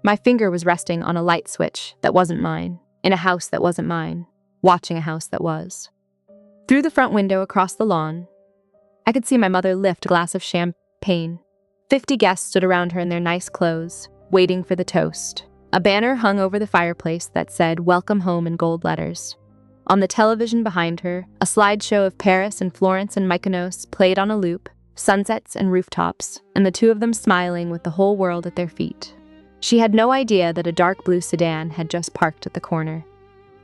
My finger was resting on a light switch that wasn't mine, in a house that wasn't mine, watching a house that was. Through the front window across the lawn, I could see my mother lift a glass of champagne. 50 guests stood around her in their nice clothes, waiting for the toast. A banner hung over the fireplace that said, "Welcome home," in gold letters. On the television behind her, a slideshow of Paris and Florence and Mykonos played on a loop, sunsets and rooftops, and the two of them smiling with the whole world at their feet. She had no idea that a dark blue sedan had just parked at the corner.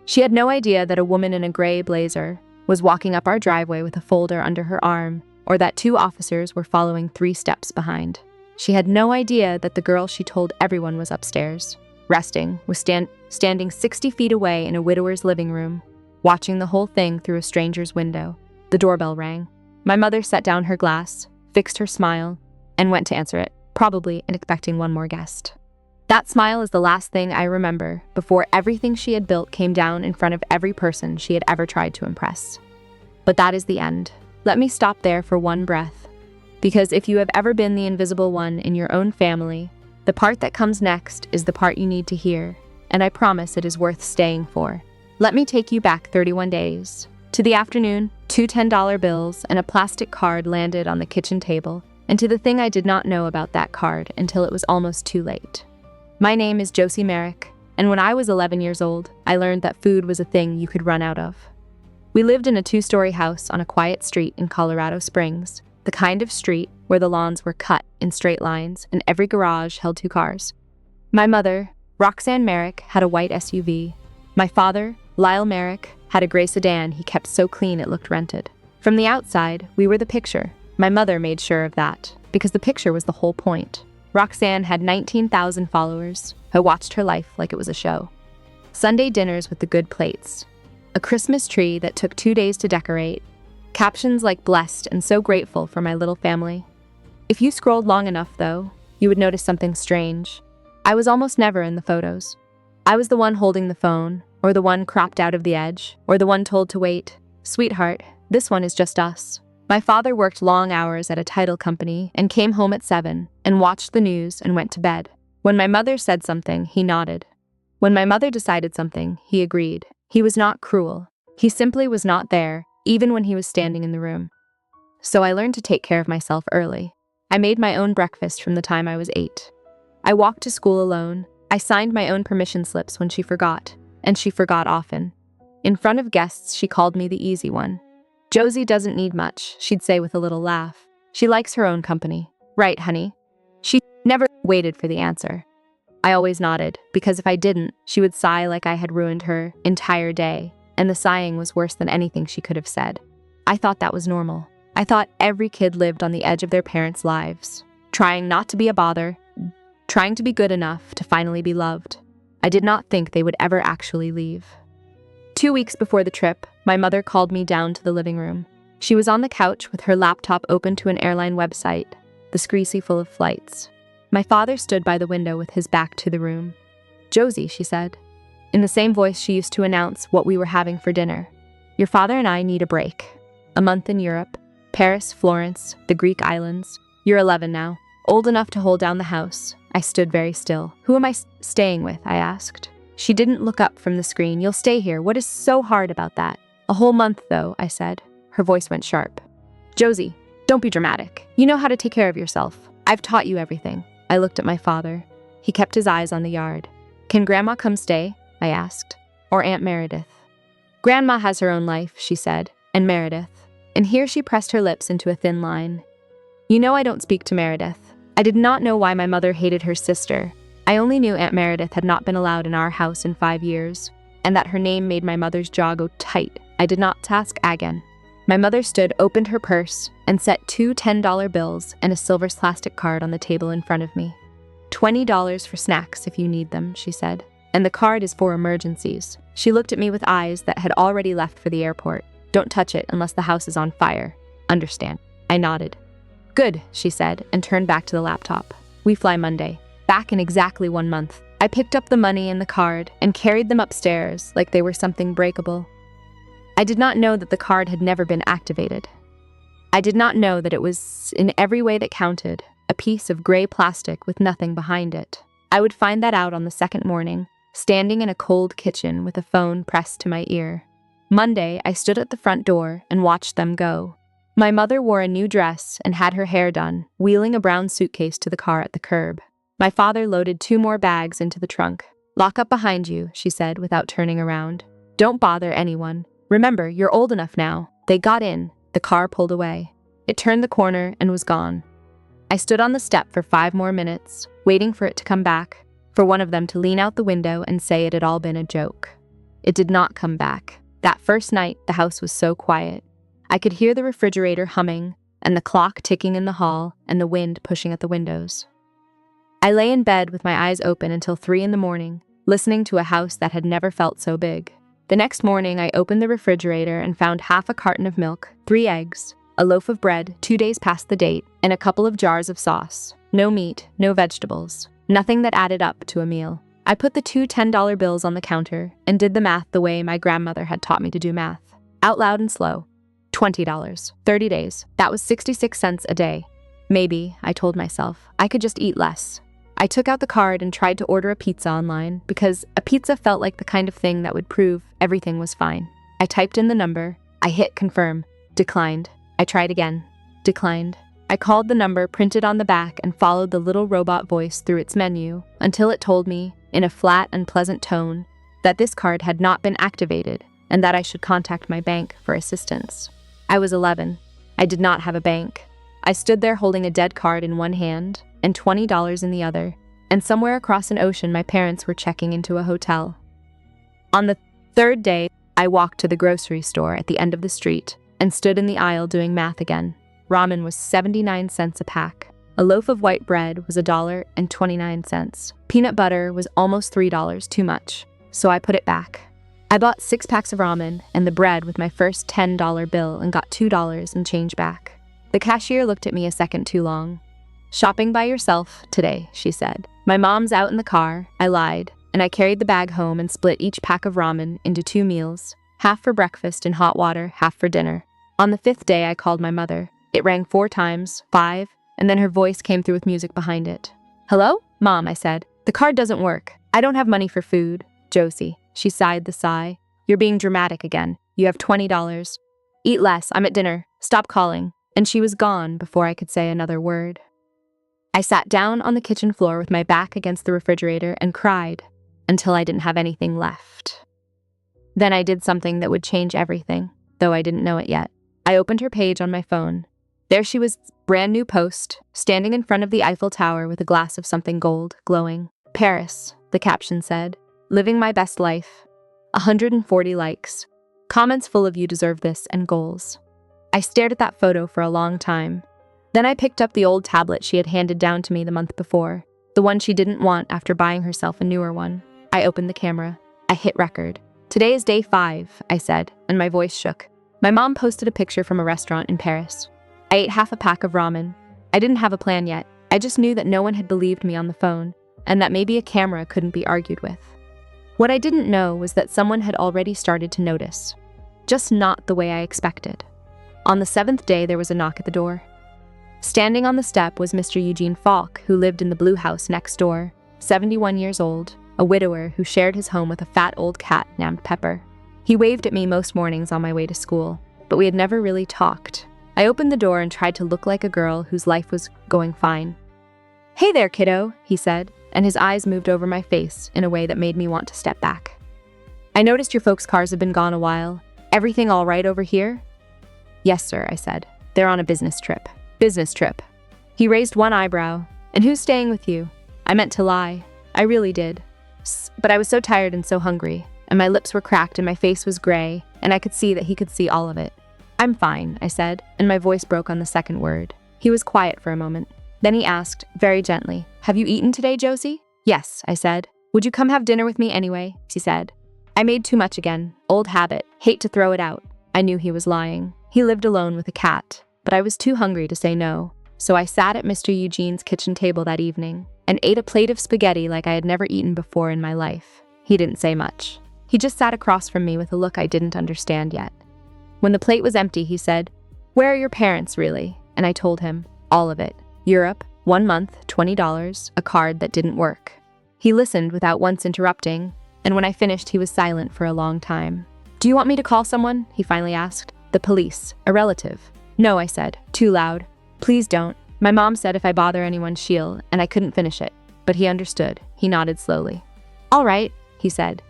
She had no idea that a woman in a gray blazer was walking up our driveway with a folder under her arm, or that 2 officers were following 3 steps behind. She had no idea that the girl she told everyone was upstairs, resting, was standing 60 feet away in a widower's living room, watching the whole thing through a stranger's window. The doorbell rang. My mother set down her glass, fixed her smile, and went to answer it, probably expecting one more guest. That smile is the last thing I remember before everything she had built came down in front of every person she had ever tried to impress. But that is the end. Let me stop there for one breath. Because if you have ever been the invisible one in your own family, the part that comes next is the part you need to hear, and I promise it is worth staying for. Let me take you back 31 days. To the afternoon, 2 $10 bills and a plastic card landed on the kitchen table, and to the thing I did not know about that card until it was almost too late. My name is Josie Merrick, and when I was 11 years old, I learned that food was a thing you could run out of. We lived in a 2-story house on a quiet street in Colorado Springs, the kind of street where the lawns were cut in straight lines and every garage held 2 cars. My mother, Roxanne Merrick, had a white SUV. My father, Lyle Merrick, had a gray sedan he kept so clean it looked rented. From the outside, we were the picture. My mother made sure of that, because the picture was the whole point. Roxanne had 19,000 followers who watched her life like it was a show. Sunday dinners with the good plates. A Christmas tree that took 2 days to decorate. Captions like "blessed" and "so grateful for my little family." If you scrolled long enough, though, you would notice something strange. I was almost never in the photos. I was the one holding the phone, or the one cropped out of the edge, or the one told to wait. Sweetheart, this one is just us. My father worked long hours at a title company and came home at 7 and watched the news and went to bed. When my mother said something, he nodded. When my mother decided something, he agreed. He was not cruel. He simply was not there, even when he was standing in the room. So I learned to take care of myself early. I made my own breakfast from the time I was 8. I walked to school alone. I signed my own permission slips when she forgot, and she forgot often. In front of guests, she called me the easy one. Josie doesn't need much, she'd say with a little laugh. She likes her own company. Right, honey? She never waited for the answer. I always nodded, because if I didn't, she would sigh like I had ruined her entire day, and the sighing was worse than anything she could have said. I thought that was normal. I thought every kid lived on the edge of their parents' lives, trying not to be a bother, trying to be good enough to finally be loved. I did not think they would ever actually leave. 2 weeks before the trip, my mother called me down to the living room. She was on the couch with her laptop open to an airline website, the screensy full of flights. My father stood by the window with his back to the room. "Josie," she said, in the same voice she used to announce what we were having for dinner. "Your father and I need a break. A month in Europe, Paris, Florence, the Greek islands. You're 11 now, old enough to hold down the house." I stood very still. "Who am I staying with?" I asked. She didn't look up from the screen. "You'll stay here. What is so hard about that?" "A whole month, though," I said. Her voice went sharp. "Josie, don't be dramatic. You know how to take care of yourself. I've taught you everything." I looked at my father. He kept his eyes on the yard. "Can Grandma come stay?" I asked. "Or Aunt Meredith?" "Grandma has her own life," she said, "and Meredith." And here she pressed her lips into a thin line. "You know I don't speak to Meredith." I did not know why my mother hated her sister. I only knew Aunt Meredith had not been allowed in our house in 5 years, and that her name made my mother's jaw go tight. I did not ask again. My mother stood, opened her purse, and set 2 $10 bills and a silver plastic card on the table in front of me. $20 for snacks if you need them, she said. And the card is for emergencies. She looked at me with eyes that had already left for the airport. "Don't touch it unless the house is on fire. Understand?" I nodded. "Good," she said, and turned back to the laptop. "We fly Monday. Back in exactly 1 month." I picked up the money and the card and carried them upstairs like they were something breakable. I did not know that the card had never been activated. I did not know that it was, in every way that counted, a piece of gray plastic with nothing behind it. I would find that out on the second morning, standing in a cold kitchen with a phone pressed to my ear. Monday, I stood at the front door and watched them go. My mother wore a new dress and had her hair done, wheeling a brown suitcase to the car at the curb. My father loaded 2 more bags into the trunk. "Lock up behind you," she said without turning around. "Don't bother anyone. Remember, you're old enough now." They got in. The car pulled away. It turned the corner and was gone. I stood on the step for 5 more minutes, waiting for it to come back, for one of them to lean out the window and say it had all been a joke. It did not come back. That first night, the house was so quiet. I could hear the refrigerator humming, and the clock ticking in the hall, and the wind pushing at the windows. I lay in bed with my eyes open until 3 in the morning, listening to a house that had never felt so big. The next morning, I opened the refrigerator and found half a carton of milk, 3 eggs, a loaf of bread 2 days past the date, and a couple of jars of sauce. No meat, no vegetables, nothing that added up to a meal. I put the 2 $10 bills on the counter and did the math the way my grandmother had taught me to do math. Out loud and slow. $20, 30 days. That was 66 cents a day. Maybe, I told myself, I could just eat less. I took out the card and tried to order a pizza online because a pizza felt like the kind of thing that would prove everything was fine. I typed in the number. I hit confirm. Declined. I tried again. Declined. I called the number printed on the back and followed the little robot voice through its menu until it told me, in a flat and pleasant tone, that this card had not been activated and that I should contact my bank for assistance. I was 11. I did not have a bank. I stood there holding a dead card in one hand and $20 in the other, and somewhere across an ocean my parents were checking into a hotel. On the 3rd day, I walked to the grocery store at the end of the street and stood in the aisle doing math again. Ramen was 79 cents a pack. A loaf of white bread was $1.29. Peanut butter was almost $3 too much, so I put it back. I bought 6 packs of ramen and the bread with my first $10 bill and got $2 in change back. The cashier looked at me a second too long. "Shopping by yourself today," she said. "My mom's out in the car." I lied, and I carried the bag home and split each pack of ramen into 2 meals, half for breakfast in hot water, half for dinner. On the 5th day, I called my mother. It rang 4 times, 5, and then her voice came through with music behind it. "Hello? Mom," I said. "The card doesn't work. I don't have money for food." "Josie," she sighed the sigh. "You're being dramatic again. You have $20. Eat less. I'm at dinner. Stop calling." And she was gone before I could say another word. I sat down on the kitchen floor with my back against the refrigerator and cried until I didn't have anything left. Then I did something that would change everything, though I didn't know it yet. I opened her page on my phone. There she was, brand new post, standing in front of the Eiffel Tower with a glass of something gold, glowing. "Paris," the caption said. "Living my best life." 140 likes. Comments full of "you deserve this" and goals. I stared at that photo for a long time. Then I picked up the old tablet she had handed down to me the month before, the one she didn't want after buying herself a newer one. I opened the camera. I hit record. "Today is day 5, I said, and my voice shook. My mom posted a picture from a restaurant in Paris. I ate half a pack of ramen. I didn't have a plan yet. I just knew that no one had believed me on the phone, and that maybe a camera couldn't be argued with. What I didn't know was that someone had already started to notice. Just not the way I expected. On the 7th day, there was a knock at the door. Standing on the step was Mr. Eugene Falk, who lived in the blue house next door, 71 years old, a widower who shared his home with a fat old cat named Pepper. He waved at me most mornings on my way to school, but we had never really talked. I opened the door and tried to look like a girl whose life was going fine. "Hey there, kiddo," he said, and his eyes moved over my face in a way that made me want to step back. "I noticed your folks' cars have been gone a while. Everything all right over here?" "Yes, sir," I said. "They're on a business trip." "Business trip." He raised one eyebrow. "And who's staying with you?" I meant to lie. I really did. But I was so tired and so hungry, and my lips were cracked and my face was gray, and I could see that he could see all of it. "I'm fine," I said, and my voice broke on the second word. He was quiet for a moment. Then he asked, very gently, "Have you eaten today, Josie?" "Yes," I said. "Would you come have dinner with me anyway?" she said. I made too much again. Old habit. Hate to throw it out. I knew he was lying. He lived alone with a cat, but I was too hungry to say no. So I sat at Mr. Eugene's kitchen table that evening and ate a plate of spaghetti like I had never eaten before in my life. He didn't say much. He just sat across from me with a look I didn't understand yet. When the plate was empty, he said, "Where are your parents, really?" And I told him, all of it. Europe, 1 month, $20, a card that didn't work. He listened without once interrupting, and when I finished, he was silent for a long time. "Do you want me to call someone?" he finally asked. "The police. A relative." "No," I said, too loud. "Please don't. My mom said if I bother anyone, she'll," and I couldn't finish it. But he understood. He nodded slowly. "All right," he said.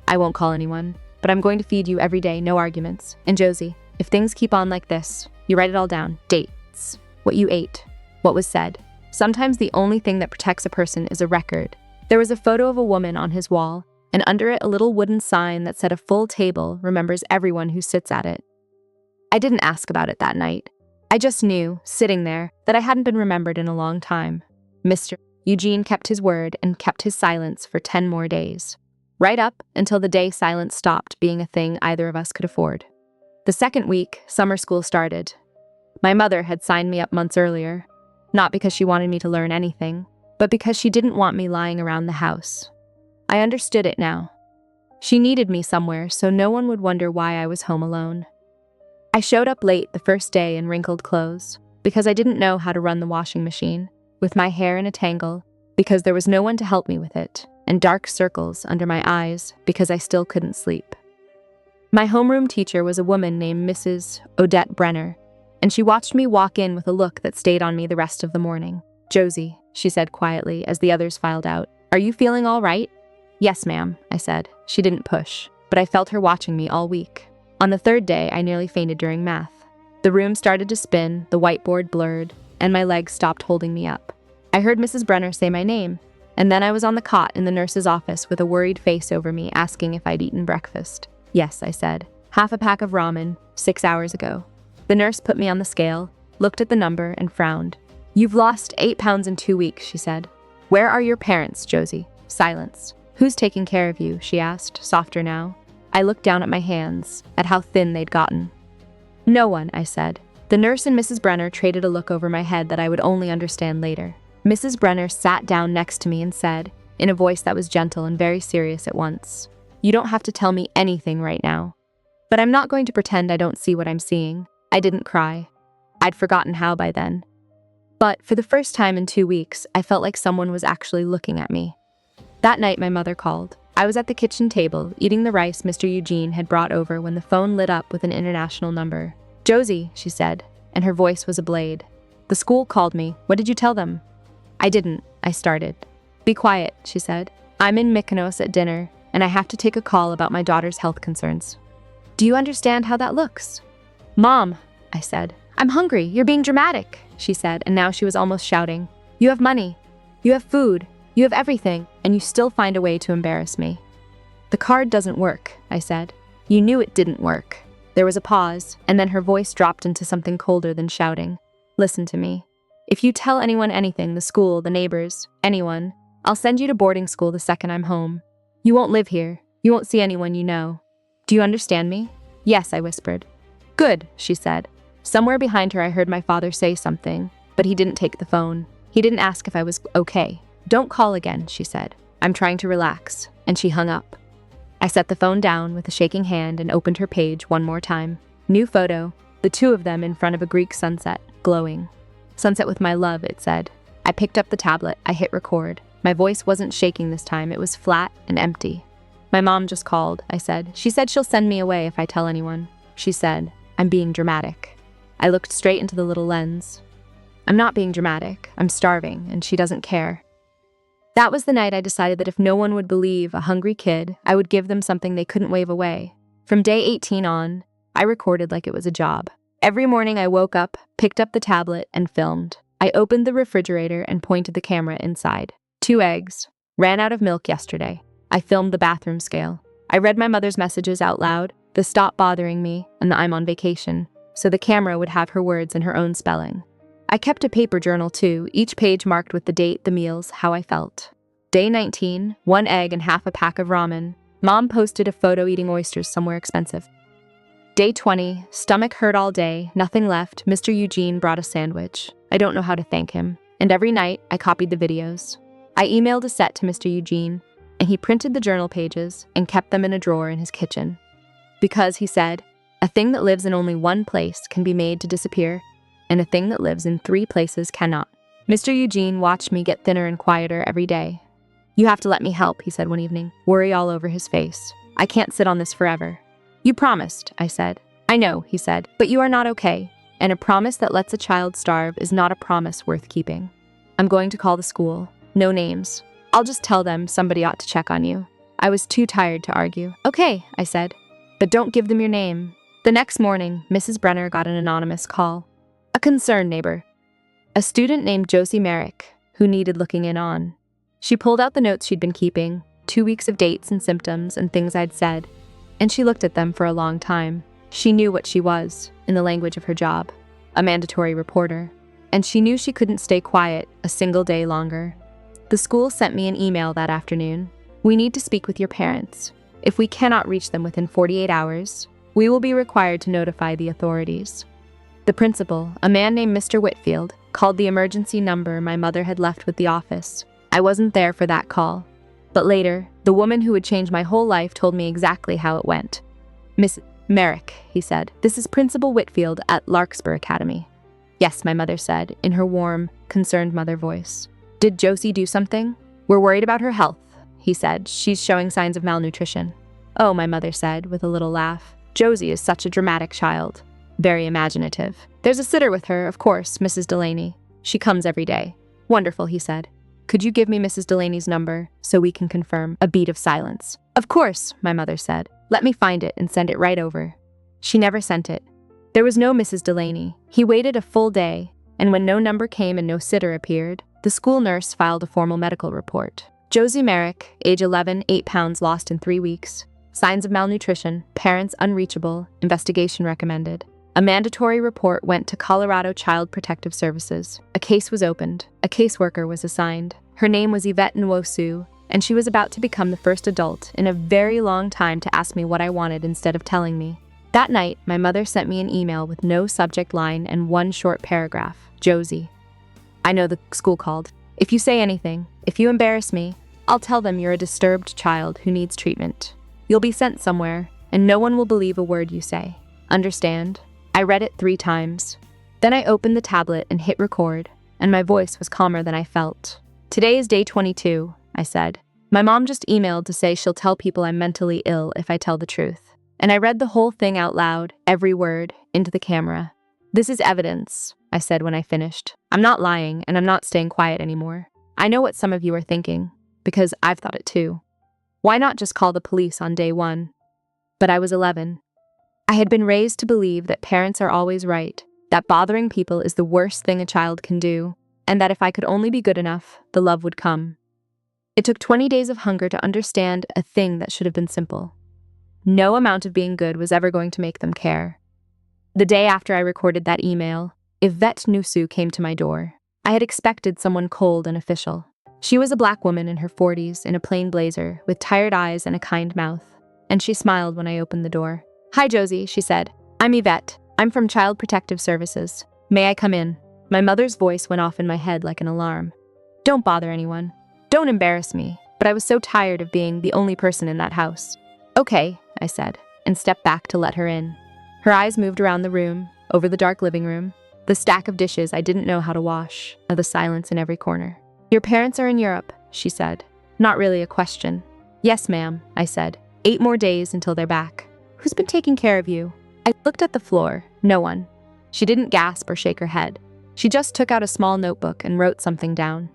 "I won't call anyone, but I'm going to feed you every day, no arguments. And Josie, if things keep on like this, you write it all down. Dates. What you ate. What was said. Sometimes the only thing that protects a person is a record." There was a photo of a woman on his wall, and under it a little wooden sign that said a full table remembers everyone who sits at it. I didn't ask about it that night. I just knew, sitting there, that I hadn't been remembered in a long time. Mr. Eugene kept his word and kept his silence for 10 more days. Right up until the day silence stopped being a thing either of us could afford. The second week, summer school started. My mother had signed me up months earlier, not because she wanted me to learn anything, but because she didn't want me lying around the house. I understood it now. She needed me somewhere so no one would wonder why I was home alone. I showed up late the first day in wrinkled clothes, because I didn't know how to run the washing machine, with my hair in a tangle, because there was no one to help me with it, and dark circles under my eyes because I still couldn't sleep. My homeroom teacher was a woman named Mrs. Odette Brenner, and she watched me walk in with a look that stayed on me the rest of the morning. "Josie," she said quietly as the others filed out, "are you feeling all right?" "Yes, ma'am," I said. She didn't push, but I felt her watching me all week. On the third day, I nearly fainted during math. The room started to spin, the whiteboard blurred, and my legs stopped holding me up. I heard Mrs. Brenner say my name, and then I was on the cot in the nurse's office with a worried face over me asking if I'd eaten breakfast. "Yes," I said. "Half a pack of ramen, 6 hours ago." The nurse put me on the scale, looked at the number, and frowned. "You've lost 8 pounds in 2 weeks," she said. "Where are your parents, Josie?" Silence. "Who's taking care of you?" she asked, softer now. I looked down at my hands, at how thin they'd gotten. "No one," I said. The nurse and Mrs. Brenner traded a look over my head that I would only understand later. Mrs. Brenner sat down next to me and said, in a voice that was gentle and very serious at once, "You don't have to tell me anything right now. But I'm not going to pretend I don't see what I'm seeing." I didn't cry. I'd forgotten how by then. But for the first time in 2 weeks, I felt like someone was actually looking at me. That night, my mother called. I was at the kitchen table, eating the rice Mr. Eugene had brought over when the phone lit up with an international number. "Josie," she said, and her voice was a blade. "The school called me. What did you tell them?" "I didn't," I started. "Be quiet," she said. "I'm in Mykonos at dinner, and I have to take a call about my daughter's health concerns." "Do you understand how that looks?" "Mom," I said. "I'm hungry. You're being dramatic," she said, and now she was almost shouting. "You have money. You have food. You have everything, and you still find a way to embarrass me." "The card doesn't work," I said. "You knew it didn't work." There was a pause, and then her voice dropped into something colder than shouting. "Listen to me. If you tell anyone anything, the school, the neighbors, anyone, I'll send you to boarding school the second I'm home. You won't live here. You won't see anyone you know. Do you understand me?" "Yes," I whispered. "Good," she said. Somewhere behind her I heard my father say something, but he didn't take the phone. He didn't ask if I was okay. "Don't call again," she said. "I'm trying to relax," and she hung up. I set the phone down with a shaking hand and opened her page one more time. New photo, the two of them in front of a Greek sunset, glowing. "Sunset with my love," it said. I picked up the tablet, I hit record. My voice wasn't shaking this time, it was flat and empty. "My mom just called," I said. "She said she'll send me away if I tell anyone." She said, "I'm being dramatic." I looked straight into the little lens. "I'm not being dramatic. I'm starving, and she doesn't care." That was the night I decided that if no one would believe a hungry kid, I would give them something they couldn't wave away. From day 18 on, I recorded like it was a job. Every morning I woke up, picked up the tablet, and filmed. I opened the refrigerator and pointed the camera inside. 2 eggs. Ran out of milk yesterday. I filmed the bathroom scale. I read my mother's messages out loud, the "stop bothering me" and the "I'm on vacation," so the camera would have her words in her own spelling. I kept a paper journal too, each page marked with the date, the meals, how I felt. Day 19, 1 egg and half a pack of ramen. Mom posted a photo eating oysters somewhere expensive. Day 20, stomach hurt all day, nothing left. Mr. Eugene brought a sandwich. I don't know how to thank him. And every night, I copied the videos. I emailed a set to Mr. Eugene, and he printed the journal pages and kept them in a drawer in his kitchen. Because, he said, a thing that lives in only one place can be made to disappear, and a thing that lives in 3 places cannot. Mr. Eugene watched me get thinner and quieter every day. You have to let me help, he said one evening, worry all over his face. I can't sit on this forever. You promised, I said. I know, he said, but you are not okay. And a promise that lets a child starve is not a promise worth keeping. I'm going to call the school. No names. I'll just tell them somebody ought to check on you. I was too tired to argue. Okay, I said, but don't give them your name. The next morning, Mrs. Brenner got an anonymous call. A concerned neighbor. A student named Josie Merrick, who needed looking in on. She pulled out the notes she'd been keeping, 2 weeks of dates and symptoms and things I'd said, and she looked at them for a long time. She knew what she was, in the language of her job, a mandatory reporter, and she knew she couldn't stay quiet a single day longer. The school sent me an email that afternoon. We need to speak with your parents. If we cannot reach them within 48 hours, we will be required to notify the authorities. The principal, a man named Mr. Whitfield, called the emergency number my mother had left with the office. I wasn't there for that call. But later, the woman who would change my whole life told me exactly how it went. Miss Merrick, he said, this is Principal Whitfield at Larkspur Academy. Yes, my mother said, in her warm, concerned mother voice. Did Josie do something? We're worried about her health, he said. She's showing signs of malnutrition. Oh, my mother said, with a little laugh. Josie is such a dramatic child. Very imaginative. There's a sitter with her, of course, Mrs. Delaney. She comes every day. Wonderful, he said. Could you give me Mrs. Delaney's number so we can confirm? A beat of silence. Of course, my mother said. Let me find it and send it right over. She never sent it. There was no Mrs. Delaney. He waited a full day, and when no number came and no sitter appeared, the school nurse filed a formal medical report. Josie Merrick, age 11, 8 pounds lost in 3 weeks. Signs of malnutrition, parents unreachable, investigation recommended. A mandatory report went to Colorado Child Protective Services. A case was opened. A caseworker was assigned. Her name was Yvette Nwosu, and she was about to become the first adult in a very long time to ask me what I wanted instead of telling me. That night, my mother sent me an email with no subject line and one short paragraph. Josie. I know, the school called. If you say anything, if you embarrass me, I'll tell them you're a disturbed child who needs treatment. You'll be sent somewhere, and no one will believe a word you say. Understand? I read it 3 times. Then I opened the tablet and hit record, and my voice was calmer than I felt. Today is day 22, I said. My mom just emailed to say she'll tell people I'm mentally ill if I tell the truth. And I read the whole thing out loud, every word, into the camera. This is evidence, I said when I finished. I'm not lying, and I'm not staying quiet anymore. I know what some of you are thinking, because I've thought it too. Why not just call the police on day 1? But I was 11. I had been raised to believe that parents are always right, that bothering people is the worst thing a child can do, and that if I could only be good enough, the love would come. It took 20 days of hunger to understand a thing that should have been simple. No amount of being good was ever going to make them care. The day after I recorded that email, Yvette Nwosu came to my door. I had expected someone cold and official. She was a black woman in her 40s in a plain blazer, with tired eyes and a kind mouth, and she smiled when I opened the door. Hi, Josie, she said. I'm Yvette. I'm from Child Protective Services. May I come in? My mother's voice went off in my head like an alarm. Don't bother anyone. Don't embarrass me, but I was so tired of being the only person in that house. Okay, I said, and stepped back to let her in. Her eyes moved around the room, over the dark living room, the stack of dishes I didn't know how to wash, or the silence in every corner. Your parents are in Europe, she said. Not really a question. Yes, ma'am, I said. 8 more days until they're back. Who's been taking care of you? I looked at the floor. No one. She didn't gasp or shake her head. She just took out a small notebook and wrote something down.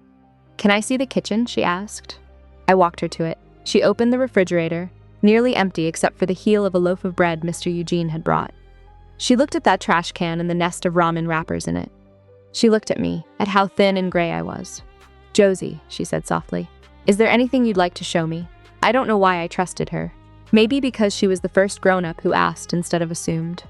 Can I see the kitchen? She asked. I walked her to it. She opened the refrigerator, nearly empty except for the heel of a loaf of bread Mr. Eugene had brought. She looked at that trash can and the nest of ramen wrappers in it. She looked at me, at how thin and gray I was. Josie, she said softly, is there anything you'd like to show me? I don't know why I trusted her. Maybe because she was the first grown-up who asked instead of assumed.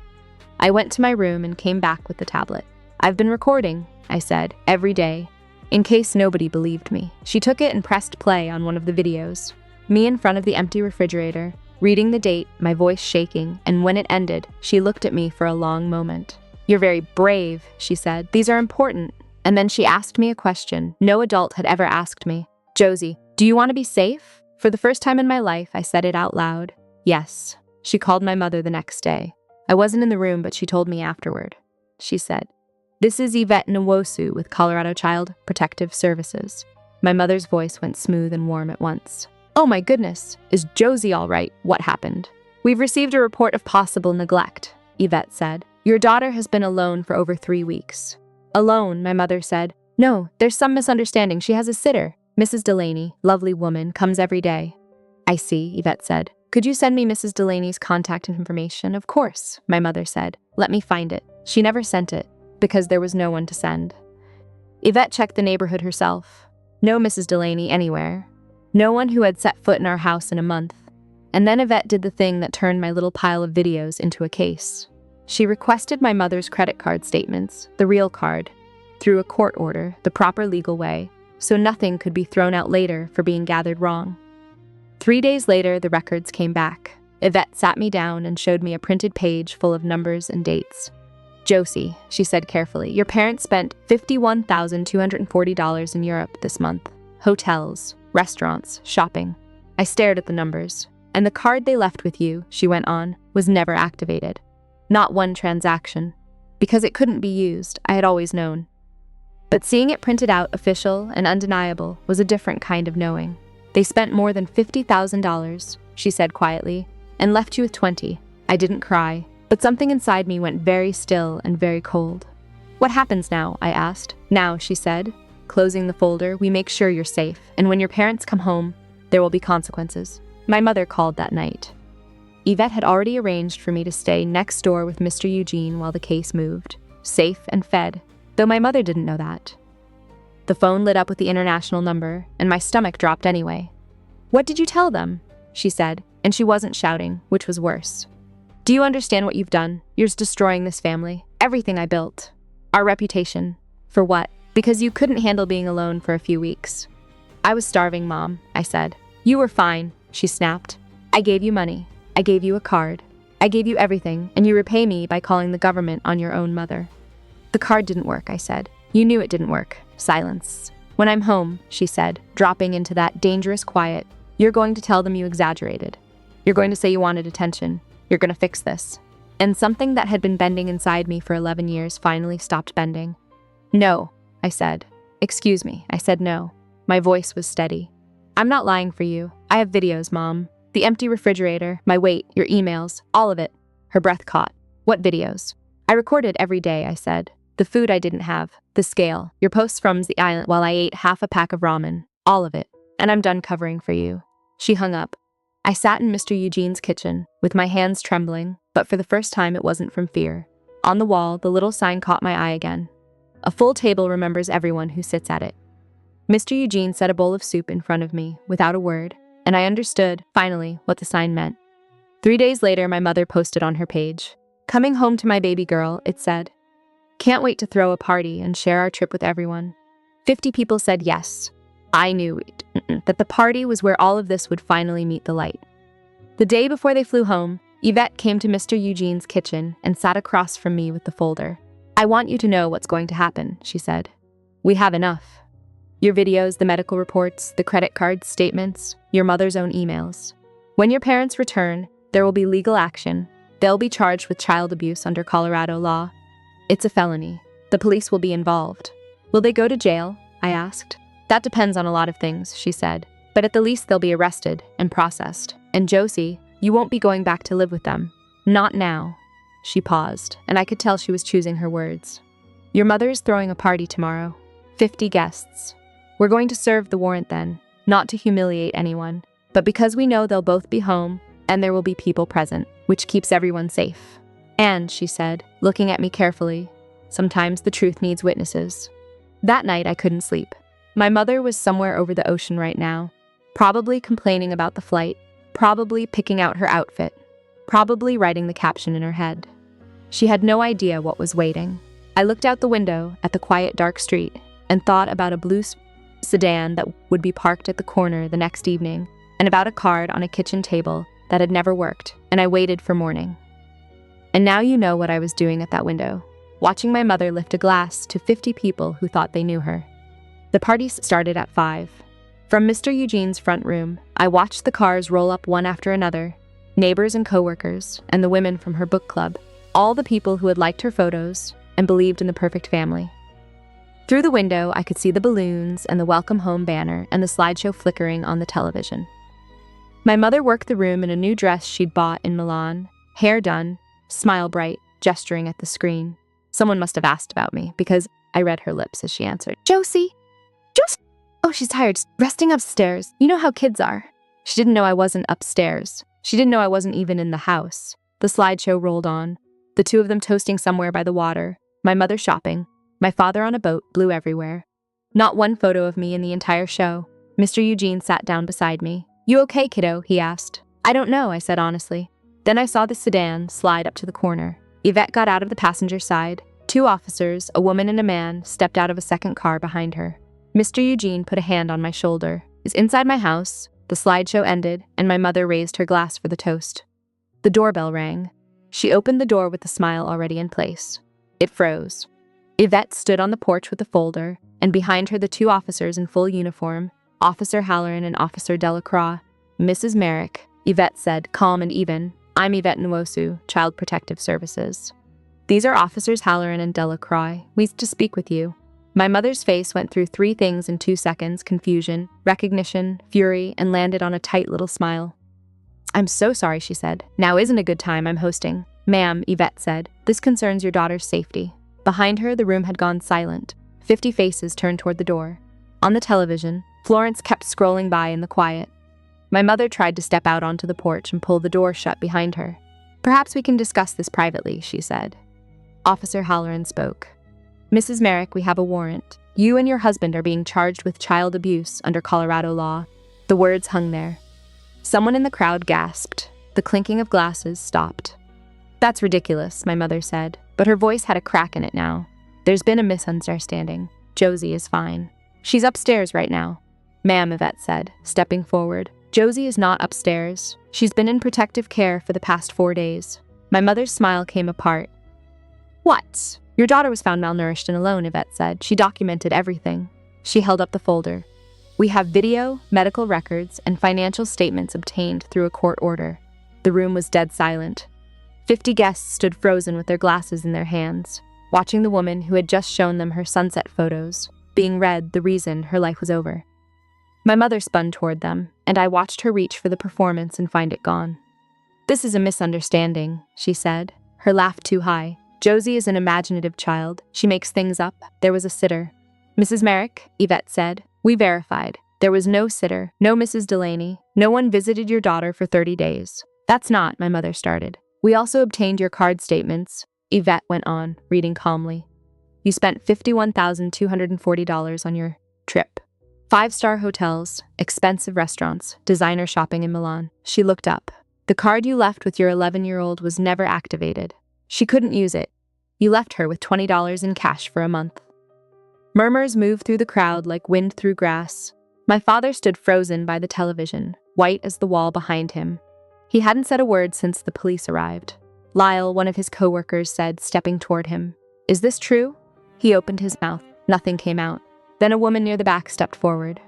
I went to my room and came back with the tablet. I've been recording, I said, every day, in case nobody believed me. She took it and pressed play on one of the videos. Me in front of the empty refrigerator, reading the date, my voice shaking, and when it ended, she looked at me for a long moment. You're very brave, she said. These are important. And then she asked me a question no adult had ever asked me. Josie, do you want to be safe? For the first time in my life, I said it out loud. Yes. She called my mother the next day. I wasn't in the room, but she told me afterward. She said, this is Yvette Nwosu with Colorado Child Protective Services. My mother's voice went smooth and warm at once. "Oh my goodness, is Josie all right? What happened?" "We've received a report of possible neglect," Yvette said. "Your daughter has been alone for over 3 weeks." "Alone," my mother said. "No, there's some misunderstanding. She has a sitter. Mrs. Delaney, lovely woman, comes every day." "I see," Yvette said. "Could you send me Mrs. Delaney's contact information?" "Of course," my mother said. "Let me find it." She never sent it, because there was no one to send. Yvette checked the neighborhood herself. No Mrs. Delaney anywhere. No one who had set foot in our house in a month. And then Yvette did the thing that turned my little pile of videos into a case. She requested my mother's credit card statements, the real card, through a court order, the proper legal way, so nothing could be thrown out later for being gathered wrong. 3 days later, the records came back. Yvette sat me down and showed me a printed page full of numbers and dates. "Josie," she said carefully, "your parents spent $51,240 in Europe this month. Hotels, restaurants, shopping." I stared at the numbers. "And the card they left with you," she went on, "was never activated. Not one transaction. Because it couldn't be used, I had always known. But seeing it printed out, official and undeniable, was a different kind of knowing. They spent more than $50,000, she said quietly, and left you with 20. I didn't cry, but something inside me went very still and very cold. "What happens now?" I asked. "Now," she said, closing the folder, "we make sure you're safe, and when your parents come home, there will be consequences." My mother called that night. Yvette had already arranged for me to stay next door with Mr. Eugene while the case moved, safe and fed, though my mother didn't know that. The phone lit up with the international number, and my stomach dropped anyway. "What did you tell them?" she said, and she wasn't shouting, which was worse. "Do you understand what you've done? You're destroying this family, everything I built, our reputation. For what? Because you couldn't handle being alone for a few weeks." "I was starving, Mom," I said. "You were fine," she snapped. "I gave you money. I gave you a card. I gave you everything, and you repay me by calling the government on your own mother." "The card didn't work," I said. "You knew it didn't work." Silence. "When I'm home," she said, dropping into that dangerous quiet, "you're going to tell them you exaggerated. You're going to say you wanted attention. You're going to fix this." And something that had been bending inside me for 11 years finally stopped bending. "No," I said. "Excuse me," I said no. My voice was steady. "I'm not lying for you. I have videos, Mom. The empty refrigerator, my weight, your emails, all of it." Her breath caught. "What videos?" "I recorded every day," I said. "The food I didn't have, the scale, your posts from the island while I ate half a pack of ramen, all of it. And I'm done covering for you." She hung up. I sat in Mr. Eugene's kitchen, with my hands trembling, but for the first time it wasn't from fear. On the wall, the little sign caught my eye again. "A full table remembers everyone who sits at it." Mr. Eugene set a bowl of soup in front of me, without a word, and I understood, finally, what the sign meant. 3 days later, my mother posted on her page. "Coming home to my baby girl," it said. "Can't wait to throw a party and share our trip with everyone." 50 people said yes. I knew that the party was where all of this would finally meet the light. The day before they flew home, Yvette came to Mr. Eugene's kitchen and sat across from me with the folder. "I want you to know what's going to happen," she said. "We have enough. Your videos, the medical reports, the credit card statements, your mother's own emails. When your parents return, there will be legal action. They'll be charged with child abuse under Colorado law. It's a felony. The police will be involved." "Will they go to jail?" I asked. "That depends on a lot of things," she said. "But at the least they'll be arrested and processed. And Josie, you won't be going back to live with them. Not now." She paused, and I could tell she was choosing her words. "Your mother is throwing a party tomorrow. 50 guests. We're going to serve the warrant then, not to humiliate anyone, but because we know they'll both be home and there will be people present, which keeps everyone safe. And," she said, looking at me carefully, "sometimes the truth needs witnesses." That night I couldn't sleep. My mother was somewhere over the ocean right now, probably complaining about the flight, probably picking out her outfit, probably writing the caption in her head. She had no idea what was waiting. I looked out the window at the quiet dark street and thought about a blue sedan that would be parked at the corner the next evening, and about a card on a kitchen table that had never worked, and I waited for morning. And now you know what I was doing at that window, watching my mother lift a glass to 50 people who thought they knew her. The party started at 5. From Mr. Eugene's front room, I watched the cars roll up one after another, neighbors and coworkers, and the women from her book club, all the people who had liked her photos and believed in the perfect family. Through the window, I could see the balloons and the welcome home banner and the slideshow flickering on the television. My mother worked the room in a new dress she'd bought in Milan, hair done, smile bright, gesturing at the screen. Someone must have asked about me, because I read her lips as she answered. Josie? Josie? Oh, she's tired, resting upstairs. You know how kids are. She didn't know I wasn't upstairs. She didn't know I wasn't even in the house. The slideshow rolled on, the two of them toasting somewhere by the water, my mother shopping, my father on a boat, blue everywhere. Not one photo of me in the entire show. Mr. Eugene sat down beside me. You okay, kiddo? He asked. I don't know, I said honestly. Then I saw the sedan slide up to the corner. Yvette got out of the passenger side. Two officers, a woman and a man, stepped out of a second car behind her. Mr. Eugene put a hand on my shoulder. Is inside my house. The slideshow ended, and my mother raised her glass for the toast. The doorbell rang. She opened the door with the smile already in place. It froze. Yvette stood on the porch with the folder, and behind her the two officers in full uniform, Officer Halloran and Officer Delacroix. Mrs. Merrick, Yvette said, calm and even. I'm Yvette Nwosu, Child Protective Services. These are Officers Halloran and Delacroix. We to speak with you. My mother's face went through three things in 2 seconds: confusion, recognition, fury, and landed on a tight little smile. I'm so sorry, she said. Now isn't a good time, I'm hosting. Ma'am, Yvette said, this concerns your daughter's safety. Behind her, the room had gone silent. 50 faces turned toward the door. On the television, Florence kept scrolling by in the quiet. My mother tried to step out onto the porch and pull the door shut behind her. Perhaps we can discuss this privately, she said. Officer Halloran spoke. Mrs. Merrick, we have a warrant. You and your husband are being charged with child abuse under Colorado law. The words hung there. Someone in the crowd gasped. The clinking of glasses stopped. That's ridiculous, my mother said, but her voice had a crack in it now. There's been a misunderstanding. Josie is fine. She's upstairs right now. Ma'am, Yvette said, stepping forward. Josie is not upstairs. She's been in protective care for the past 4 days. My mother's smile came apart. What? Your daughter was found malnourished and alone, Yvette said. She documented everything. She held up the folder. We have video, medical records, and financial statements obtained through a court order. The room was dead silent. 50 guests stood frozen with their glasses in their hands, watching the woman who had just shown them her sunset photos, being read the reason her life was over. My mother spun toward them, and I watched her reach for the performance and find it gone. This is a misunderstanding, she said, her laugh too high. Josie is an imaginative child. She makes things up. There was a sitter. Mrs. Merrick, Yvette said. We verified. There was no sitter, no Mrs. Delaney. No one visited your daughter for 30 days. That's not, my mother started. We also obtained your card statements. Yvette went on, reading calmly. You spent $51,240 on your trip. 5-star hotels, expensive restaurants, designer shopping in Milan. She looked up. The card you left with your 11-year-old was never activated. She couldn't use it. You left her with $20 in cash for a month. Murmurs moved through the crowd like wind through grass. My father stood frozen by the television, white as the wall behind him. He hadn't said a word since the police arrived. Lyle, one of his co-workers, said, stepping toward him, Is this true? He opened his mouth. Nothing came out. Then a woman near the back stepped forward.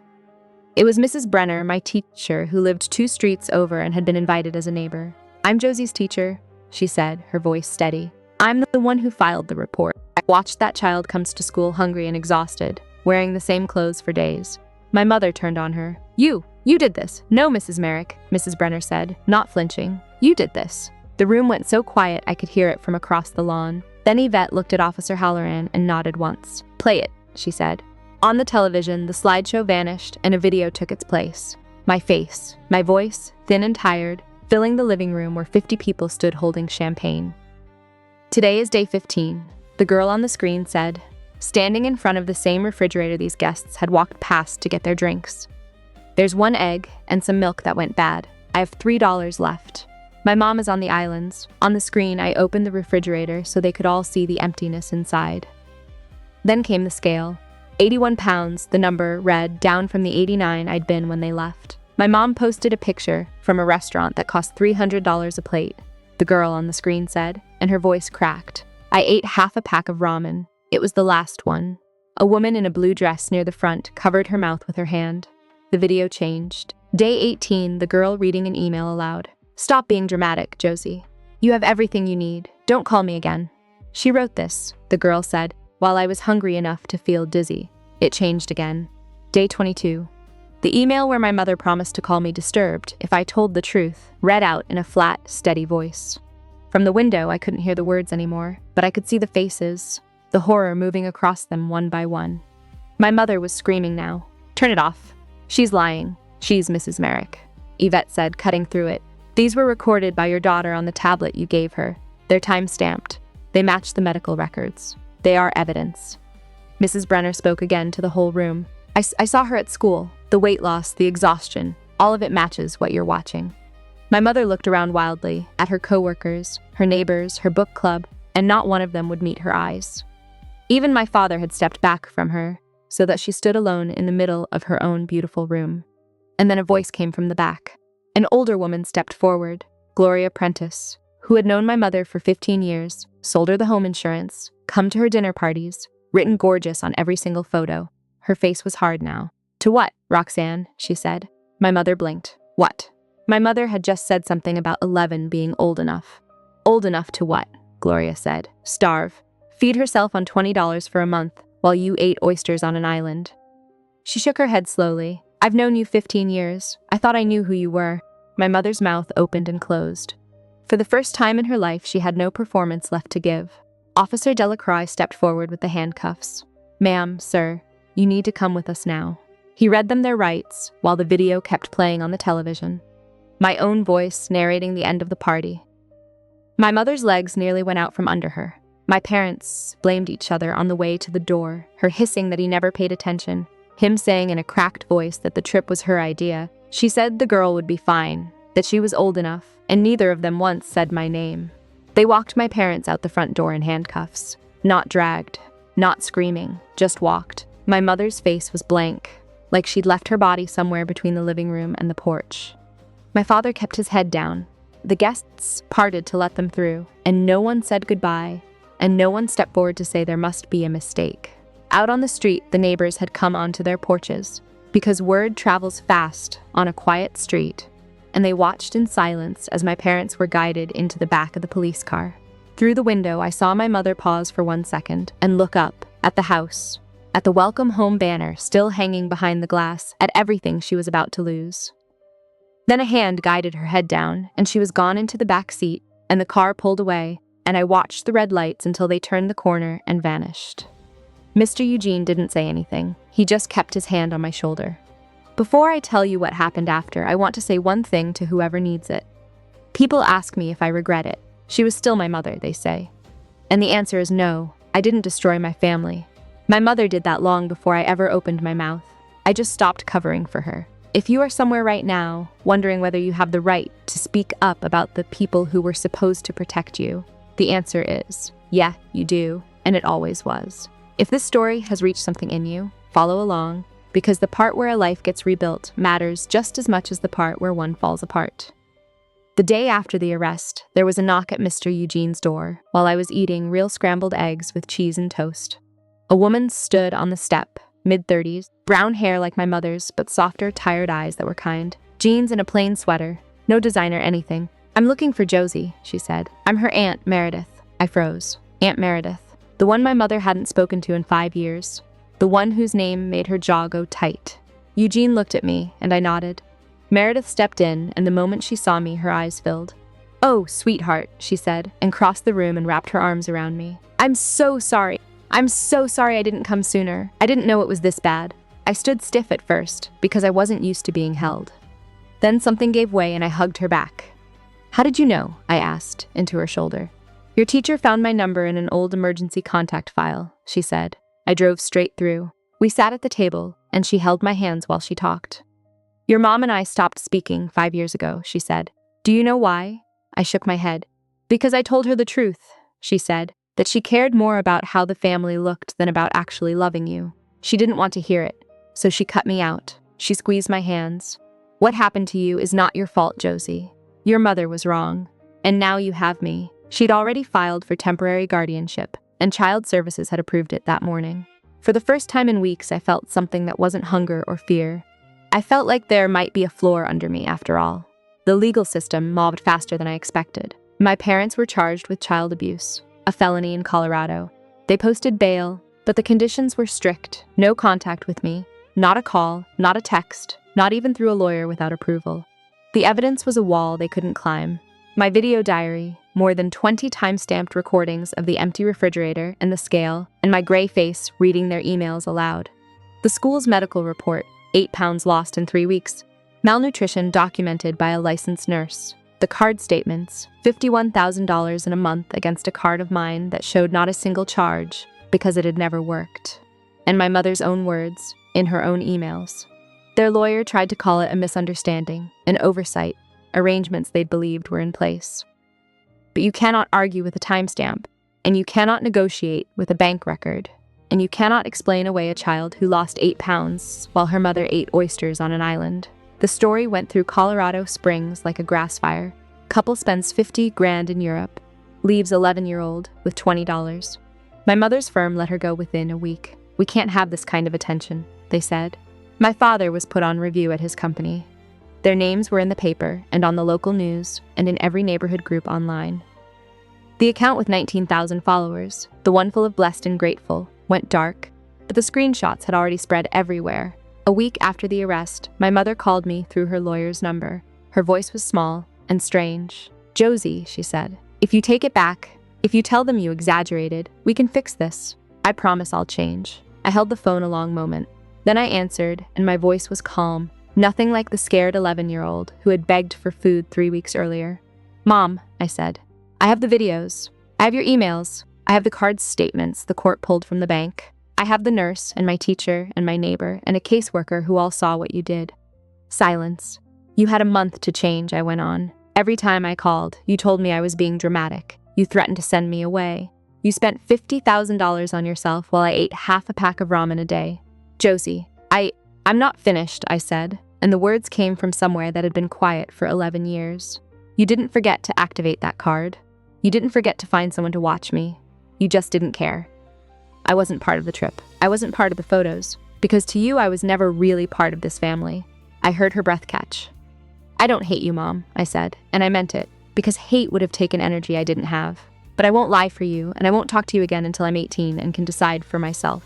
It was Mrs. Brenner, my teacher, who lived 2 streets over and had been invited as a neighbor. I'm Josie's teacher, she said, her voice steady. I'm the one who filed the report. I watched that child come to school hungry and exhausted, wearing the same clothes for days. My mother turned on her. You did this. No, Mrs. Merrick, Mrs. Brenner said, not flinching. You did this. The room went so quiet I could hear it from across the lawn. Then Yvette looked at Officer Halloran and nodded once. Play it, she said. On the television, the slideshow vanished and a video took its place. My face, my voice, thin and tired, filling the living room where 50 people stood holding champagne. Today is day 15, the girl on the screen said, standing in front of the same refrigerator these guests had walked past to get their drinks. There's 1 egg and some milk that went bad. I have $3 left. My mom is on the islands. On the screen, I opened the refrigerator so they could all see the emptiness inside. Then came the scale. 81 pounds, the number read, down from the 89 I'd been when they left. My mom posted a picture from a restaurant that cost $300 a plate, the girl on the screen said, and her voice cracked. I ate half a pack of ramen. It was the last one. A woman in a blue dress near the front covered her mouth with her hand. The video changed. Day 18, the girl reading an email aloud. Stop being dramatic, Josie. You have everything you need. Don't call me again. She wrote this, the girl said, while I was hungry enough to feel dizzy. It changed again. Day 22. The email where my mother promised to call me disturbed if I told the truth read out in a flat, steady voice. From the window, I couldn't hear the words anymore, but I could see the faces, the horror moving across them one by one. My mother was screaming now. "Turn it off. She's lying. She's Mrs. Merrick," Yvette said, cutting through it. "These were recorded by your daughter on the tablet you gave her. They're time-stamped. They match the medical records. They are evidence." Mrs. Brenner spoke again to the whole room. I saw her at school. The weight loss, the exhaustion, all of it matches what you're watching." My mother looked around wildly, at her coworkers, her neighbors, her book club, and not one of them would meet her eyes. Even my father had stepped back from her, so that she stood alone in the middle of her own beautiful room. And then a voice came from the back. An older woman stepped forward, Gloria Prentice, who had known my mother for 15 years, sold her the home insurance, come to her dinner parties, written gorgeous on every single photo. Her face was hard now. "To what, Roxanne?" she said. My mother blinked. "What?" My mother had just said something about 11 being old enough. "Old enough to what?" Gloria said. "Starve. Feed herself on $20 for a month while you ate oysters on an island." She shook her head slowly. "I've known you 15 years. I thought I knew who you were." My mother's mouth opened and closed. For the first time in her life, she had no performance left to give. Officer Delacroix stepped forward with the handcuffs. "Ma'am, sir, you need to come with us now." He read them their rights while the video kept playing on the television. My own voice narrating the end of the party. My mother's legs nearly went out from under her. My parents blamed each other on the way to the door, her hissing that he never paid attention, him saying in a cracked voice that the trip was her idea. She said the girl would be fine, that she was old enough, and neither of them once said my name. They walked my parents out the front door in handcuffs. Not dragged, not screaming, just walked. My mother's face was blank, like she'd left her body somewhere between the living room and the porch. My father kept his head down. The guests parted to let them through, and no one said goodbye, and no one stepped forward to say there must be a mistake. Out on the street, the neighbors had come onto their porches, because word travels fast on a quiet street, and they watched in silence as my parents were guided into the back of the police car. Through the window, I saw my mother pause for 1 second and look up at the house, at the welcome home banner still hanging behind the glass, at everything she was about to lose. Then a hand guided her head down, and she was gone into the back seat, and the car pulled away, and I watched the red lights until they turned the corner and vanished. Mr. Eugene didn't say anything. He just kept his hand on my shoulder. Before I tell you what happened after, I want to say one thing to whoever needs it. People ask me if I regret it. She was still my mother, they say. And the answer is no, I didn't destroy my family. My mother did that long before I ever opened my mouth. I just stopped covering for her. If you are somewhere right now, wondering whether you have the right to speak up about the people who were supposed to protect you, the answer is, yeah, you do, and it always was. If this story has reached something in you, follow along, because the part where a life gets rebuilt matters just as much as the part where one falls apart. The day after the arrest, there was a knock at Mr. Eugene's door while I was eating real scrambled eggs with cheese and toast. A woman stood on the step, mid-30s, brown hair like my mother's, but softer, tired eyes that were kind, jeans and a plain sweater, no designer anything. "I'm looking for Josie," she said. "I'm her Aunt Meredith." I froze. Aunt Meredith. The one my mother hadn't spoken to in 5 years. The one whose name made her jaw go tight. Eugene looked at me, and I nodded. Meredith stepped in, and the moment she saw me, her eyes filled. "Oh, sweetheart," she said, and crossed the room and wrapped her arms around me. I'm so sorry I didn't come sooner. I didn't know it was this bad." I stood stiff at first, because I wasn't used to being held. Then something gave way and I hugged her back. "How did you know?" I asked, into her shoulder. "Your teacher found my number in an old emergency contact file," she said. I drove straight through. We sat at the table, and she held my hands while she talked. "Your mom and I stopped speaking 5 years ago," she said. "Do you know why?" I shook my head. "Because I told her the truth," she said, "that she cared more about how the family looked than about actually loving you. She didn't want to hear it, so she cut me out." She squeezed my hands. "What happened to you is not your fault, Josie. Your mother was wrong. And now you have me." She'd already filed for temporary guardianship, and Child Services had approved it that morning. For the first time in weeks, I felt something that wasn't hunger or fear. I felt like there might be a floor under me after all. The legal system mobbed faster than I expected. My parents were charged with child abuse, a felony in Colorado. They posted bail, But the conditions were strict. No contact with me. Not a call, not a text, not even through a lawyer without approval. The evidence was a wall they couldn't climb. My video diary, more than 20 time-stamped recordings of the empty refrigerator and the scale, and my gray face reading their emails aloud. The school's medical report, 8 pounds lost in 3 weeks. Malnutrition documented by a licensed nurse. The card statements, $51,000 in a month against a card of mine that showed not a single charge because it had never worked. And my mother's own words, in her own emails. Their lawyer tried to call it a misunderstanding, an oversight, arrangements they'd believed were in place. But you cannot argue with a timestamp, and you cannot negotiate with a bank record, and you cannot explain away a child who lost 8 pounds while her mother ate oysters on an island. The story went through Colorado Springs like a grass fire. Couple spends $50,000 in Europe, leaves 11-year-old with $20. My mother's firm let her go within a week. We can't have this kind of attention, they said. My father was put on review at his company. Their names were in the paper and on the local news and in every neighborhood group online. The account with 19,000 followers, the one full of blessed and grateful, went dark, but the screenshots had already spread everywhere. A week after the arrest, my mother called me through her lawyer's number. Her voice was small and strange. "Josie," she said, "if you take it back, if you tell them you exaggerated, we can fix this. I promise I'll change." I held the phone a long moment. Then I answered, and my voice was calm, nothing like the scared 11-year-old who had begged for food 3 weeks earlier. "Mom," I said, "I have the videos. I have your emails. I have the card statements the court pulled from the bank. I have the nurse and my teacher and my neighbor and a caseworker who all saw what you did." Silence. "You had a month to change," I went on. "Every time I called, you told me I was being dramatic. You threatened to send me away. You spent $50,000 on yourself while I ate half a pack of ramen a day. Josie, I'm not finished," I said, and the words came from somewhere that had been quiet for 11 years. "You didn't forget to activate that card. You didn't forget to find someone to watch me. You just didn't care. I wasn't part of the trip. I wasn't part of the photos. Because to you, I was never really part of this family." I heard her breath catch. "I don't hate you, Mom," I said, and I meant it, because hate would have taken energy I didn't have. "But I won't lie for you, and I won't talk to you again until I'm 18 and can decide for myself."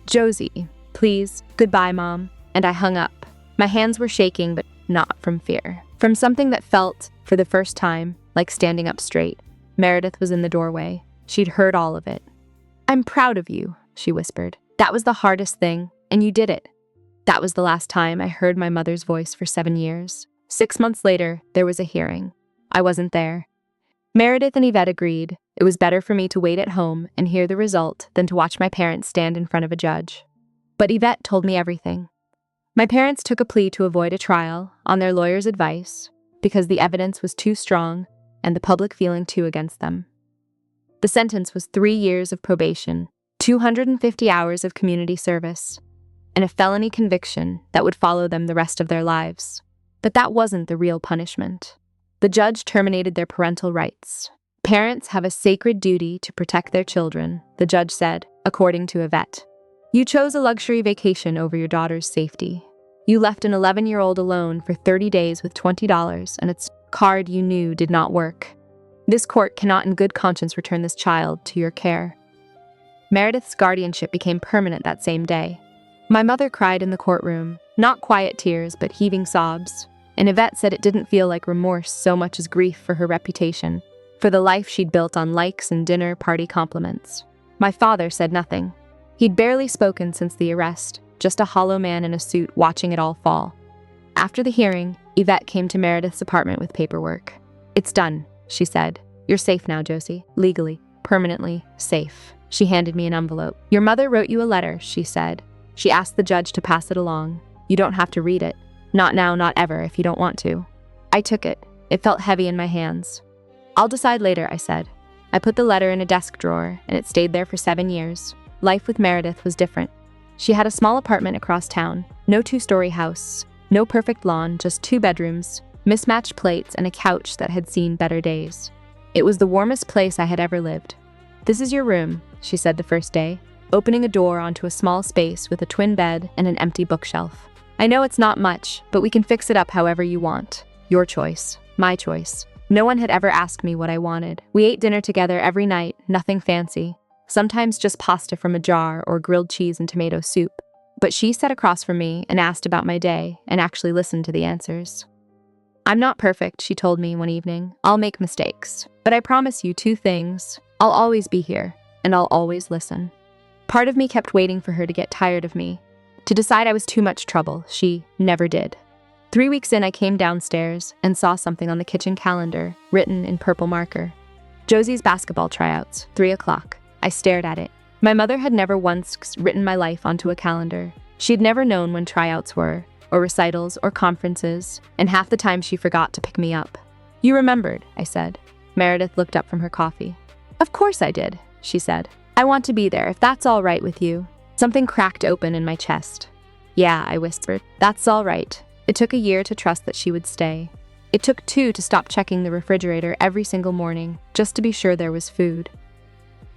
"Josie, please, goodbye, Mom." And I hung up. My hands were shaking, but not from fear. From something that felt, for the first time, like standing up straight. Meredith was in the doorway. She'd heard all of it. "I'm proud of you," she whispered. "That was the hardest thing, and you did it." That was the last time I heard my mother's voice for 7 years. 6 months later, there was a hearing. I wasn't there. Meredith and Yvette agreed. It was better for me to wait at home and hear the result than to watch my parents stand in front of a judge. But Yvette told me everything. My parents took a plea to avoid a trial, on their lawyer's advice, because the evidence was too strong and the public feeling too against them. The sentence was 3 years of probation, 250 hours of community service, and a felony conviction that would follow them the rest of their lives. But that wasn't the real punishment. The judge terminated their parental rights. "Parents have a sacred duty to protect their children," the judge said, according to Yvette. "You chose a luxury vacation over your daughter's safety. You left an 11-year-old alone for 30 days with $20 and its card you knew did not work. This court cannot in good conscience return this child to your care." Meredith's guardianship became permanent that same day. My mother cried in the courtroom, not quiet tears, but heaving sobs, and Yvette said it didn't feel like remorse so much as grief for her reputation, for the life she'd built on likes and dinner party compliments. My father said nothing. He'd barely spoken since the arrest, just a hollow man in a suit watching it all fall. After the hearing, Yvette came to Meredith's apartment with paperwork. "It's done," she said. "You're safe now, Josie. Legally, permanently safe." She handed me an envelope. "Your mother wrote you a letter," she said. "She asked the judge to pass it along. You don't have to read it. Not now, not ever, if you don't want to." I took it. It felt heavy in my hands. "I'll decide later," I said. I put the letter in a desk drawer, and it stayed there for 7 years. Life with Meredith was different. She had a small apartment across town, no 2-story house, no perfect lawn, just 2 bedrooms, mismatched plates, and a couch that had seen better days. It was the warmest place I had ever lived. "This is your room," she said the first day, opening a door onto a small space with a twin bed and an empty bookshelf. "I know it's not much, but we can fix it up however you want. Your choice. My choice." No one had ever asked me what I wanted. We ate dinner together every night, nothing fancy. sometimes just pasta from a jar or grilled cheese and tomato soup. But she sat across from me and asked about my day and actually listened to the answers. "I'm not perfect," she told me one evening. "I'll make mistakes. But I promise you 2 things. I'll always be here, and I'll always listen." Part of me kept waiting for her to get tired of me, to decide I was too much trouble. She never did. 3 weeks in, I came downstairs and saw something on the kitchen calendar, written in purple marker. Josie's basketball tryouts, 3 o'clock. I stared at it. My mother had never once written my life onto a calendar. She'd never known when tryouts were, or recitals, or conferences, and half the time she forgot to pick me up. "You remembered," I said. Meredith looked up from her coffee. "Of course I did," she said. "I want to be there, if that's all right with you." Something cracked open in my chest. "Yeah," I whispered. "That's all right." It took a year to trust that she would stay. It took 2 to stop checking the refrigerator every single morning, just to be sure there was food.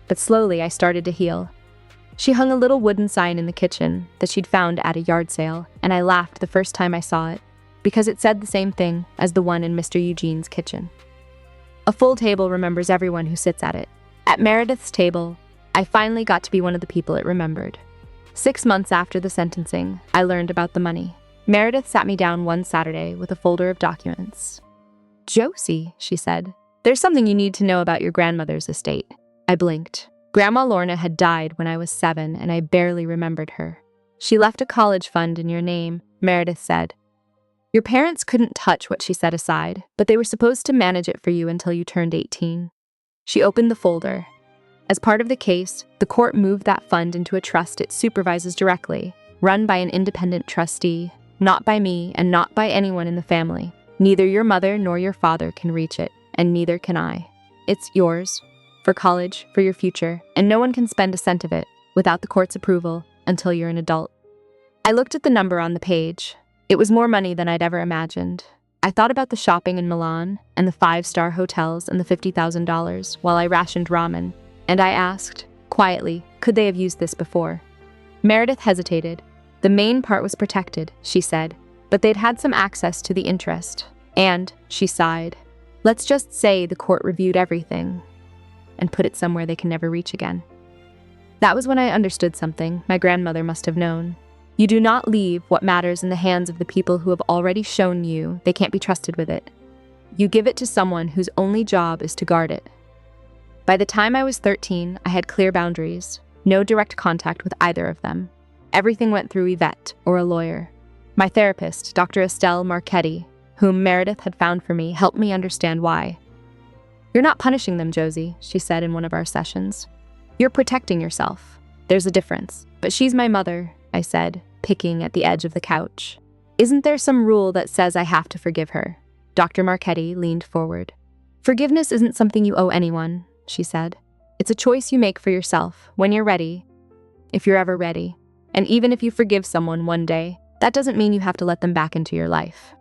But slowly I started to heal. She hung a little wooden sign in the kitchen that she'd found at a yard sale, and I laughed the first time I saw it, because it said the same thing as the one in Mr. Eugene's kitchen. "A full table remembers everyone who sits at it." At Meredith's table, I finally got to be one of the people it remembered. 6 months after the sentencing, I learned about the money. Meredith sat me down one Saturday with a folder of documents. "Josie," she said, "there's something you need to know about your grandmother's estate." I blinked. Grandma Lorna had died when I was 7, and I barely remembered her. "She left a college fund in your name," Meredith said. "Your parents couldn't touch what she set aside, but they were supposed to manage it for you until you turned 18. She opened the folder. As part of the case, the court moved that fund into a trust it supervises directly, run by an independent trustee, not by me and not by anyone in the family. Neither your mother nor your father can reach it, and neither can I. It's yours, for college, for your future, and no one can spend a cent of it without the court's approval until you're an adult." I looked at the number on the page. It was more money than I'd ever imagined. I thought about the shopping in Milan and the 5-star hotels and the $50,000 while I rationed ramen, and I asked, quietly, could they have used this before? Meredith hesitated. "The main part was protected," she said, "but they'd had some access to the interest. And," she sighed, "let's just say the court reviewed everything and put it somewhere they can never reach again." That was when I understood something my grandmother must have known. You do not leave what matters in the hands of the people who have already shown you they can't be trusted with it. You give it to someone whose only job is to guard it. By the time I was 13, I had clear boundaries, no direct contact with either of them. Everything went through Yvette or a lawyer. My therapist, Dr. Estelle Marchetti, whom Meredith had found for me, helped me understand why. "You're not punishing them, Josie," she said in one of our sessions. "You're protecting yourself. There's a difference." "But she's my mother," I said, picking at the edge of the couch. "Isn't there some rule that says I have to forgive her?" Dr. Marchetti leaned forward. "Forgiveness isn't something you owe anyone," she said. "It's a choice you make for yourself when you're ready, if you're ever ready. And even if you forgive someone one day, that doesn't mean you have to let them back into your life.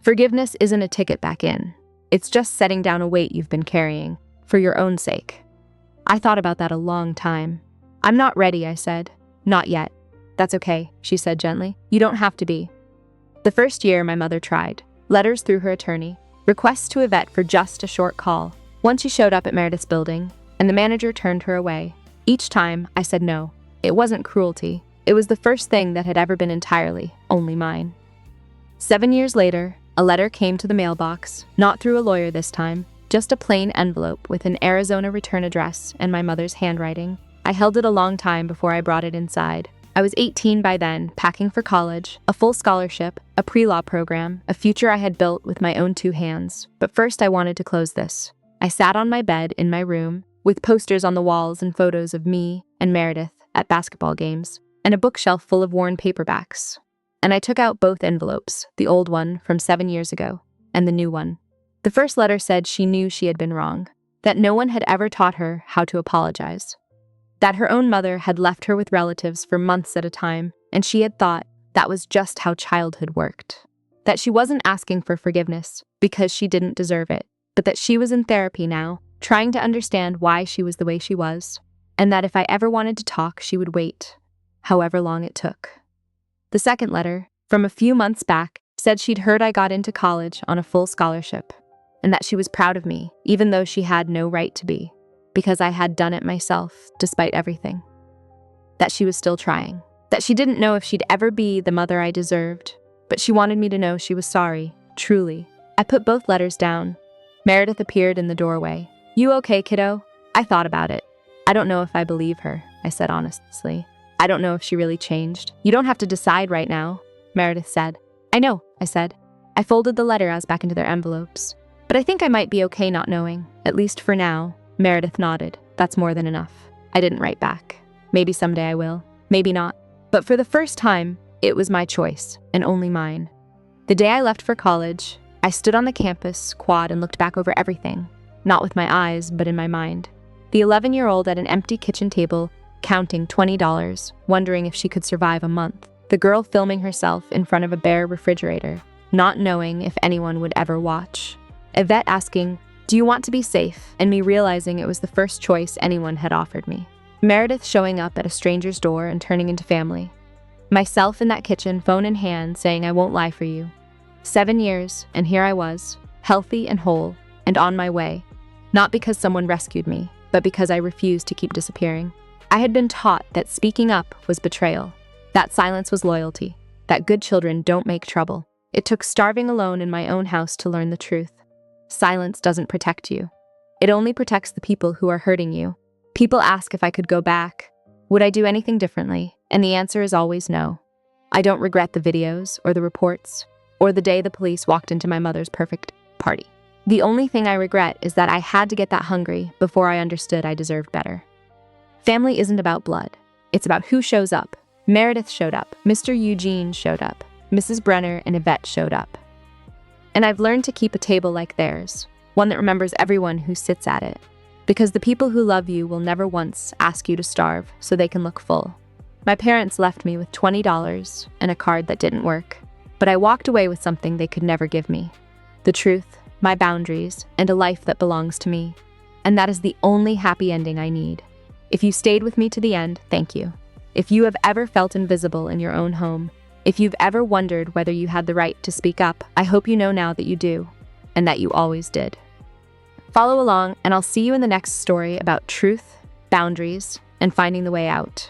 Forgiveness isn't a ticket back in. It's just setting down a weight you've been carrying, for your own sake." I thought about that a long time. "I'm not ready," I said. "Not yet." "That's okay," she said gently. "You don't have to be." The first year, my mother tried. Letters through her attorney, requests to Yvette for just a short call. Once she showed up at Meredith's building, and the manager turned her away. Each time, I said no. It wasn't cruelty. It was the first thing that had ever been entirely only mine. 7 years later, a letter came to the mailbox, not through a lawyer this time, just a plain envelope with an Arizona return address and my mother's handwriting. I held it a long time before I brought it inside. I was 18 by then, packing for college, a full scholarship, a pre-law program, a future I had built with my own 2 hands. But first I wanted to close this. I sat on my bed in my room, with posters on the walls and photos of me and Meredith at basketball games, and a bookshelf full of worn paperbacks. And I took out both envelopes, the old one from 7 years ago, and the new one. The first letter said she knew she had been wrong, that no one had ever taught her how to apologize, that her own mother had left her with relatives for months at a time, and she had thought that was just how childhood worked, that she wasn't asking for forgiveness because she didn't deserve it, but that she was in therapy now, trying to understand why she was the way she was, and that if I ever wanted to talk, she would wait, however long it took. The second letter, from a few months back, said she'd heard I got into college on a full scholarship, and that she was proud of me, even though she had no right to be. because I had done it myself, despite everything. That she was still trying. That she didn't know if she'd ever be the mother I deserved, but she wanted me to know she was sorry, truly. I put both letters down. Meredith appeared in the doorway. "You okay, kiddo?" I thought about it. "I don't know if I believe her," I said honestly. "I don't know if she really changed." "You don't have to decide right now," Meredith said. "I know," I said. I folded the letters back into their envelopes. "But I think I might be okay not knowing, at least for now." Meredith nodded. "That's more than enough." I didn't write back. Maybe someday I will. Maybe not. But for the first time, it was my choice, and only mine. The day I left for college, I stood on the campus quad and looked back over everything, not with my eyes, but in my mind. The 11-year-old at an empty kitchen table, counting $20, wondering if she could survive a month. The girl filming herself in front of a bare refrigerator, not knowing if anyone would ever watch. Yvette asking, "Do you want to be safe?" and me realizing it was the first choice anyone had offered me. Meredith showing up at a stranger's door and turning into family. Myself in that kitchen, phone in hand, saying I won't lie for you. 7 years, and here I was, healthy and whole, and on my way. Not because someone rescued me, but because I refused to keep disappearing. I had been taught that speaking up was betrayal, that silence was loyalty, that good children don't make trouble. It took starving alone in my own house to learn the truth. Silence doesn't protect you. It only protects the people who are hurting you. People ask if I could go back. Would I do anything differently? And the answer is always no. I don't regret the videos or the reports or the day the police walked into my mother's perfect party. The only thing I regret is that I had to get that hungry before I understood I deserved better. Family isn't about blood. It's about who shows up. Meredith showed up. Mr. Eugene showed up. Mrs. Brenner and Yvette showed up. And I've learned to keep a table like theirs, one that remembers everyone who sits at it. Because the people who love you will never once ask you to starve so they can look full. My parents left me with $20 and a card that didn't work, but I walked away with something they could never give me. The truth, my boundaries, and a life that belongs to me. And that is the only happy ending I need. If you stayed with me to the end, thank you. If you have ever felt invisible in your own home, if you've ever wondered whether you had the right to speak up, I hope you know now that you do, and that you always did. Follow along, and I'll see you in the next story about truth, boundaries, and finding the way out.